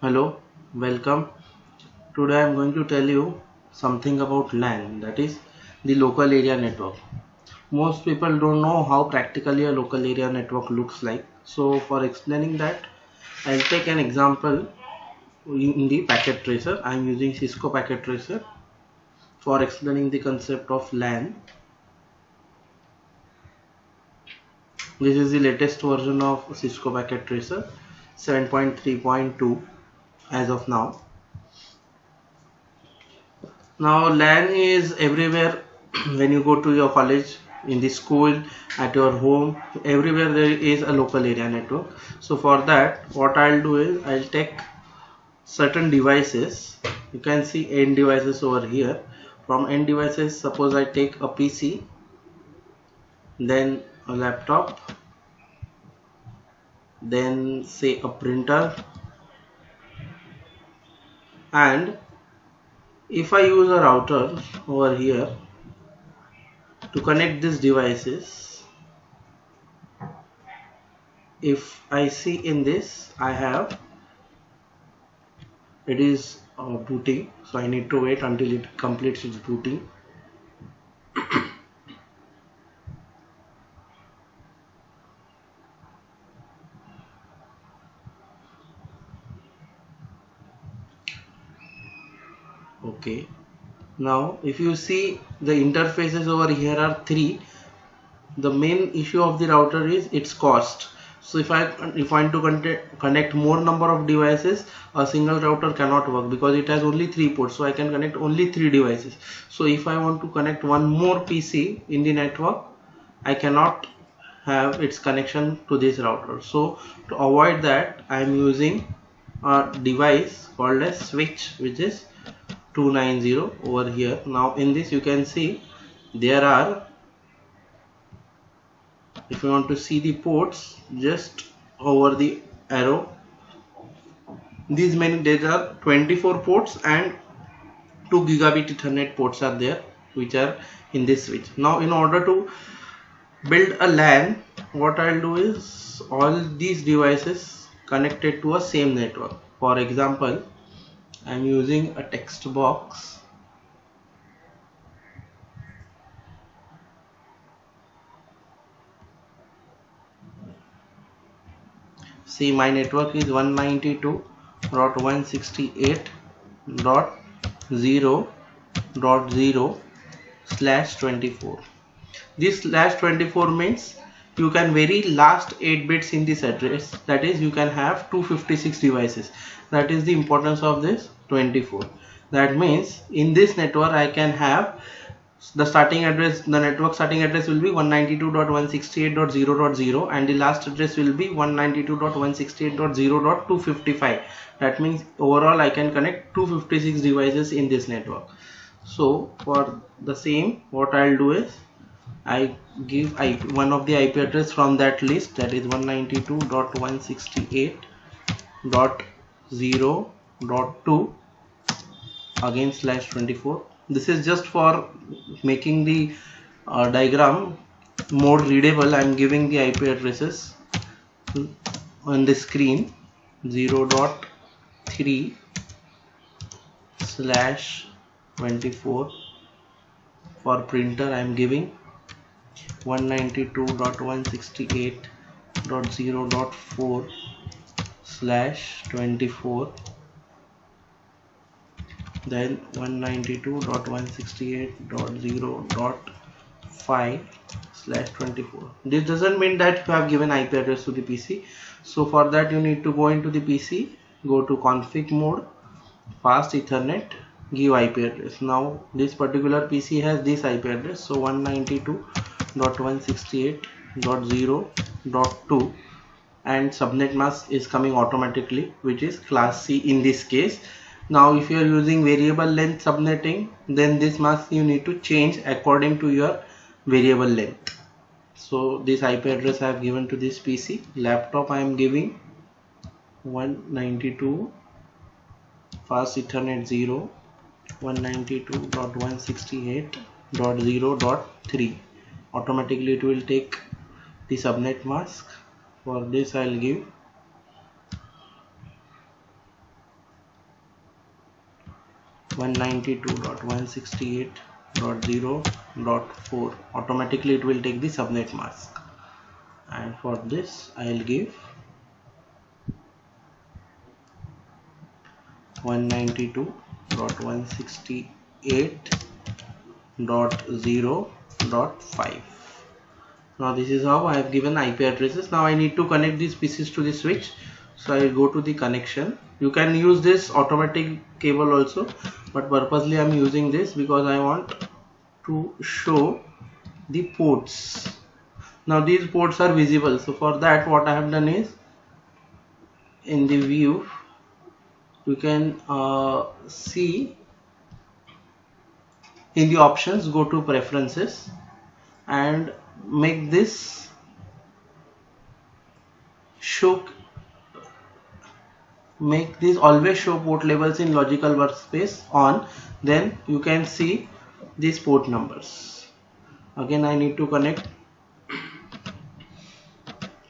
Hello, welcome. Today I am going to tell you something about LAN, that is the local area network. Most people don't know how practically a local area network looks like. So for explaining that, I'll take an example in the packet tracer. I am using Cisco packet tracer for explaining the concept of LAN. This is the latest version of Cisco packet tracer 7.3.2 as of now. Now LAN is everywhere when you go to your college, in the school, at your home, everywhere there is a local area network. So for that, what I'll do is I'll take certain devices. You can see end devices over here. From end devices, suppose I take a PC, then a laptop, then say a printer, and if I use a router over here to connect these devices, if I see in this, I have it is booting, so I need to wait until it completes its booting. Okay, now if you see the interfaces over here are three. The main issue of the router is its cost. So if I want to connect more number of devices, a single router cannot work because it has only three ports, so I can connect only three devices. So if I want to connect one more PC in the network, I cannot have its connection to this router. So to avoid that, I am using a device called as switch, which is 290 over here. Now in this you can see there are, if you want to see the ports, just over the arrow, these many, there are 24 ports and 2 gigabit Ethernet ports are there, which are in this switch. Now in order to build a LAN, what I'll do is all these devices connected to a same network. For example, I'm using a text box. See, my network is 192.168.0.0/24. This slash 24 means you can vary last 8 bits in this address, that is you can have 256 devices. That is the importance of this 24. That means in this network I can have the starting address, the network starting address will be 192.168.0.0 and the last address will be 192.168.0.255. That means overall I can connect 256 devices in this network. So for the same, what I'll do is I give one of the IP address from that list, that is 192.168.0.2 again slash 24. This is just for making the diagram more readable. I am giving the IP addresses on the screen. 0.3 slash 24. For printer I am giving 192.168.0.4 slash 24, then 192.168.0.5 slash 24. This doesn't mean that you have given IP address to the PC. So for that you need to go into the PC, go to config mode, fast Ethernet, give IP address. Now this particular PC has this IP address, so 192.168.0.2, and subnet mask is coming automatically, which is class C in this case. Now if you are using variable length subnetting, then this mask you need to change according to your variable length. So this IP address I have given to this PC. Laptop I am giving 192 fast Ethernet 0, 192.168.0.3. automatically it will take the subnet mask. For this I'll give 192.168.0.4. Automatically it will take the subnet mask, and for this I'll give 192.168.0.5. Now this is how I have given IP addresses. Now I need to connect these pieces to the switch. So I will go to the connection. You can use this automatic cable also, but purposely I am using this because I want to show the ports. Now these ports are visible. So for that, what I have done is, in the view you can see in the options, go to preferences and make this always show port labels in logical workspace on. Then you can see these port numbers. Again I need to connect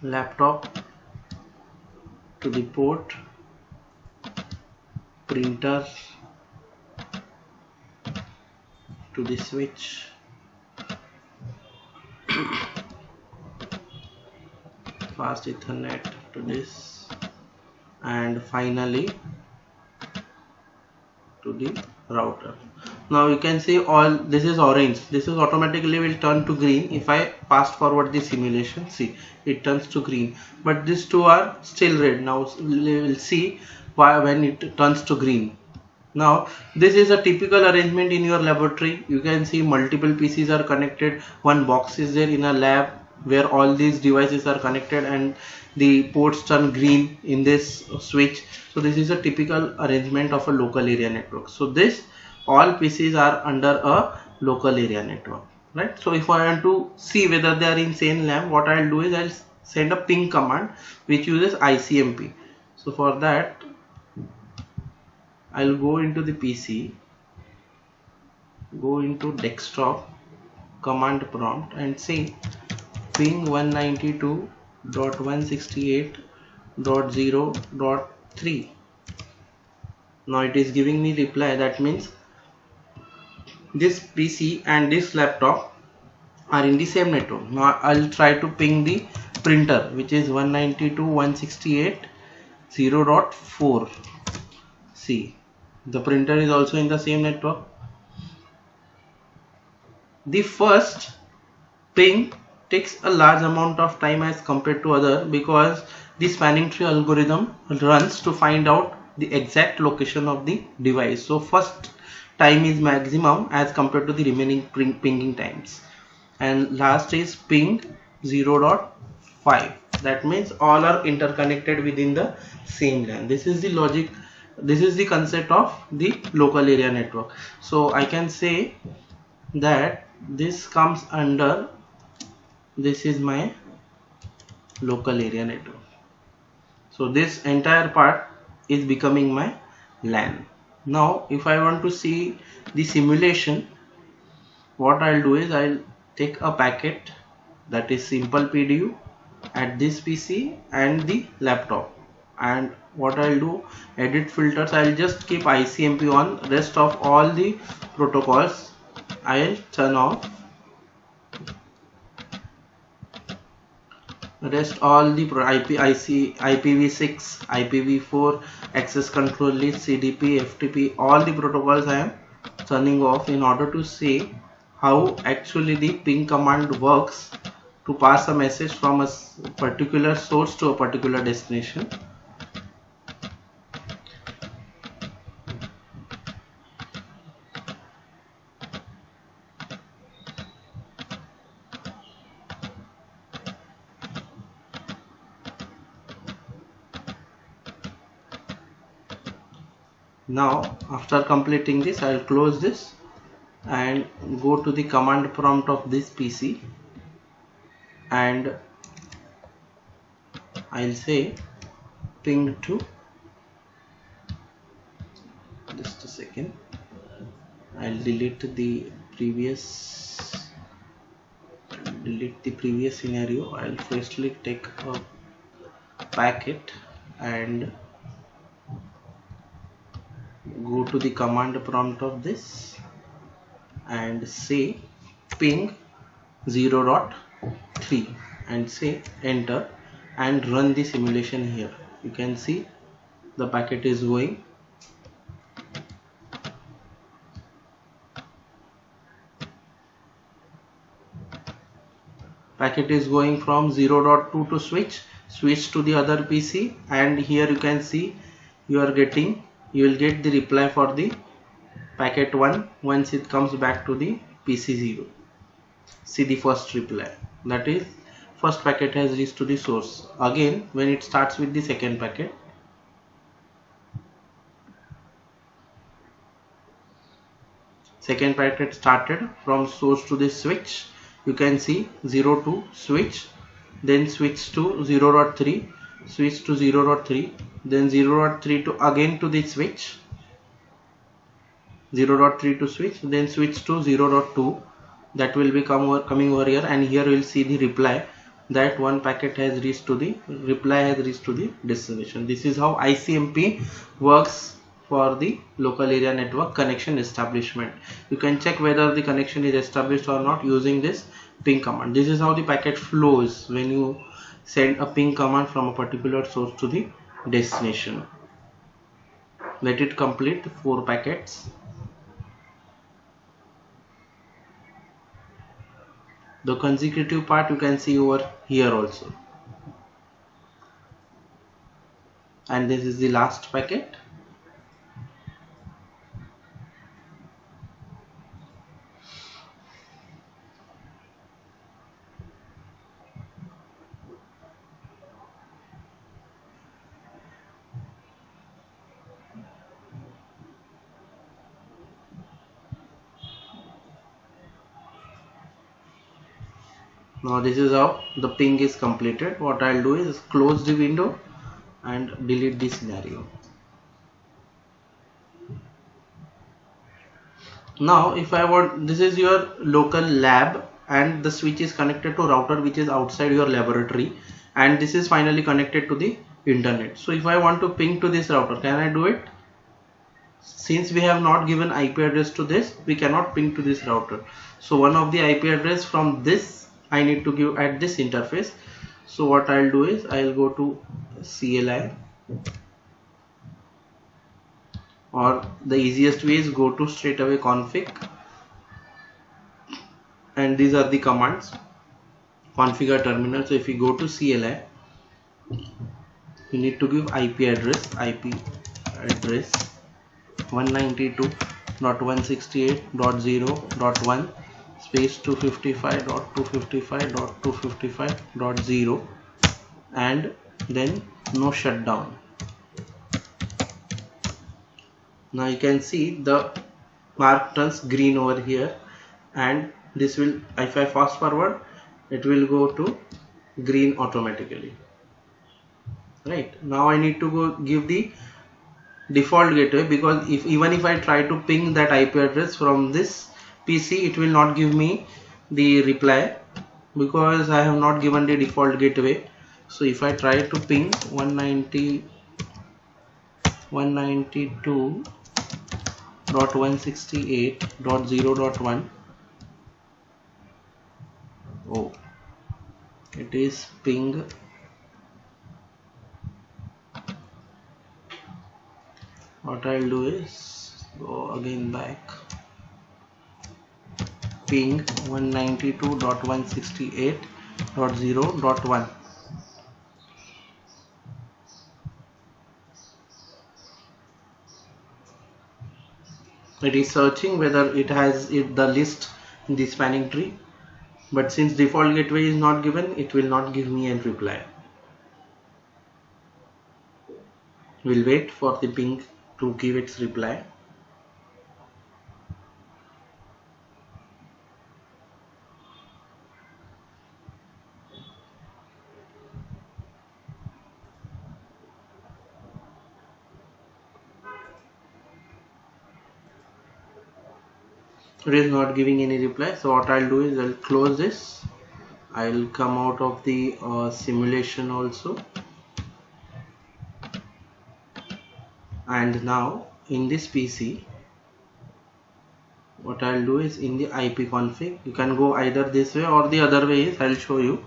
laptop to the port, printer to the switch, fast Ethernet to this, and finally to the router. Now you can see all this is orange. This is automatically will turn to green. If I fast forward the simulation, see it turns to green, but these two are still red. Now we will see why when it turns to green. Now this is a typical arrangement in your laboratory. You can see multiple PCs are connected. One box is there in a lab where all these devices are connected and the ports turn green in this switch. So this is a typical arrangement of a local area network. So this all PCs are under a local area network, right? So if I want to see whether they are in same LAN, what I'll do is I'll send a ping command which uses ICMP. So for that I'll go into the PC, go into desktop, command prompt and say ping 192.168.0.3. Now it is giving me reply. That means this PC and this laptop are in the same network. Now I'll try to ping the printer, which is 192.168.0.4. See, the printer is also in the same network. The first ping takes a large amount of time as compared to other, because the spanning tree algorithm runs to find out the exact location of the device. So first time is maximum as compared to the remaining pinging times, and last is ping 0.5. that means all are interconnected within the same LAN. This is the logic, this is the concept of the local area network. So I can say that this comes under, this is my local area network. So this entire part is becoming my LAN. Now if I want to see the simulation, what I'll do is I'll take a packet, that is simple PDU, at this PC and the laptop, and what I'll do, edit filters, I'll just keep ICMP on. Rest of all the protocols I'll turn off. Rest all the IPv6, IPv4, access control list, CDP, FTP, all the protocols I am turning off in order to see how actually the ping command works to pass a message from a particular source to a particular destination. Now after completing this, I'll close this and go to the command prompt of this PC and I'll say ping to, just a second, I'll delete the previous scenario. I'll firstly take a packet and go to the command prompt of this and say ping 0.3 and say enter and run the simulation here. You can see the packet is going. Packet is going from 0.2 to switch to the other PC, and here you can see you will get the reply for the packet 1 once it comes back to the PC 0. See the first reply, that is first packet has reached to the source. Again when it starts with the second packet, started from source to the switch. You can see 0 to switch, then switch to 0.3, switch to 0.3, then 0.3 to again to the switch, 0.3 to switch, then switch to 0.2. that will be coming over here, and here we will see the reply that one packet has reached to the destination. This is how ICMP works for the local area network connection establishment. You can check whether the connection is established or not using this ping command. This is how the packet flows when you send a ping command from a particular source to the destination. Let it complete 4 packets. The consecutive part you can see over here also, and this is the last packet. Now this is how the ping is completed. What I'll do is close the window and delete the scenario. Now if I want, this is your local lab and the switch is connected to router which is outside your laboratory, and this is finally connected to the internet. So if I want to ping to this router, can I do it? Since we have not given IP address to this, we cannot ping to this router. So one of the IP address from this I need to give at this interface. So what I'll do is I'll go to CLI, or the easiest way is go to straight away config, and these are the commands. Configure terminal. So if you go to CLI, you need to give IP address 192.168.0.1 space 255.255.255.0, and then no shutdown. Now you can see the mark turns green over here, and this will, if I fast forward, it will go to green automatically. Right, now I need to go give the default gateway, because even if I try to ping that IP address from this PC, it will not give me the reply because I have not given the default gateway. So if I try to ping 192.168.0.1, oh, it is ping. What I'll do is go again back, ping 192.168.0.1. It is searching whether it has the list in the spanning tree, but since default gateway is not given, it will not give me a reply. We'll wait for the ping to give its reply. It is not giving any reply. So what I'll do is I'll close this. I'll come out of the simulation also, and now in this PC, what I'll do is in the IP config, you can go either this way or the other way is I'll show you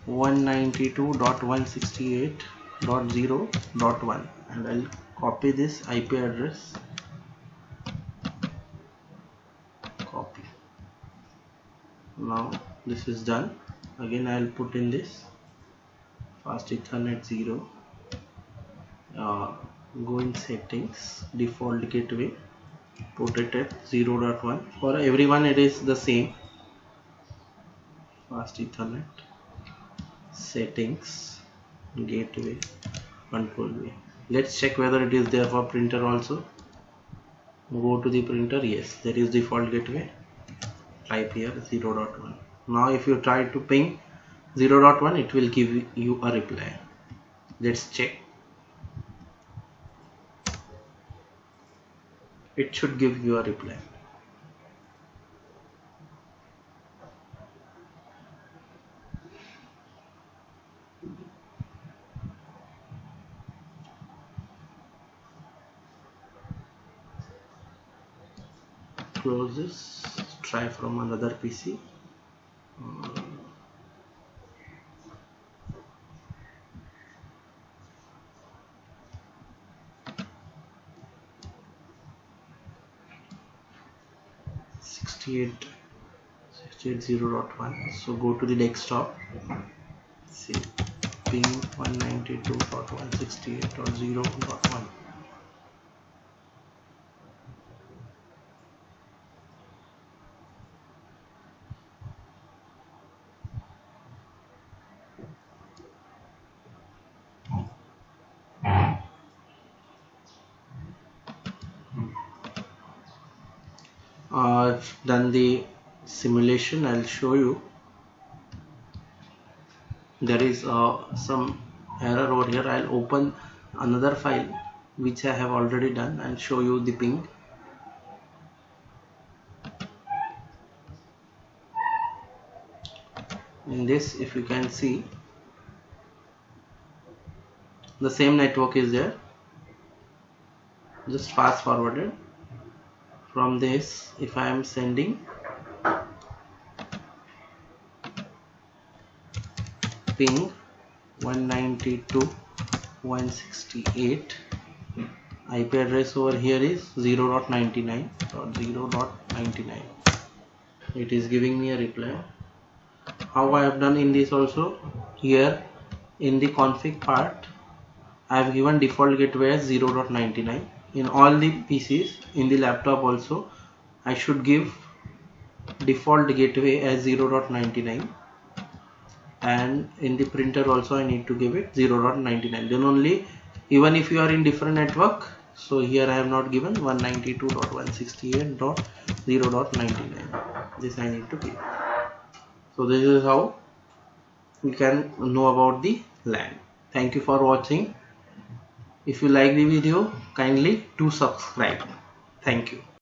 192.168.0.1 and I'll copy this IP address, copy. Now this is done. Again I'll put in this fast Ethernet 0, go in settings, default gateway, put it at 0.1. for everyone it is the same, fast Ethernet, settings, gateway, control way. Let's check whether it is there for printer also. Go to the printer, yes, there is default gateway, type here 0.1. now if you try to ping 0.1, it will give you a reply. Let's check. It should give you a reply. Close this, try from another PC. .68 0.1. so go to the desktop, see ping 192.168.0.1. I've done the simulation. I'll show you. There is some error over here. I'll open another file which I have already done and show you the ping. In this, if you can see, the same network is there, just fast forwarded. From this, if I am sending ping 192.168, IP address over here is 0.99.0.99. it is giving me a reply. How I have done in this also, here in the config part I have given default gateway as 0.99. in all the PCs, in the laptop also I should give default gateway as 0.99, and in the printer also I need to give it 0.99. then only, even if you are in different network, so here I have not given 192.168.0.99, this I need to give. So this is how you can know about the LAN. Thank you for watching. If you like the video, kindly do subscribe. Thank you.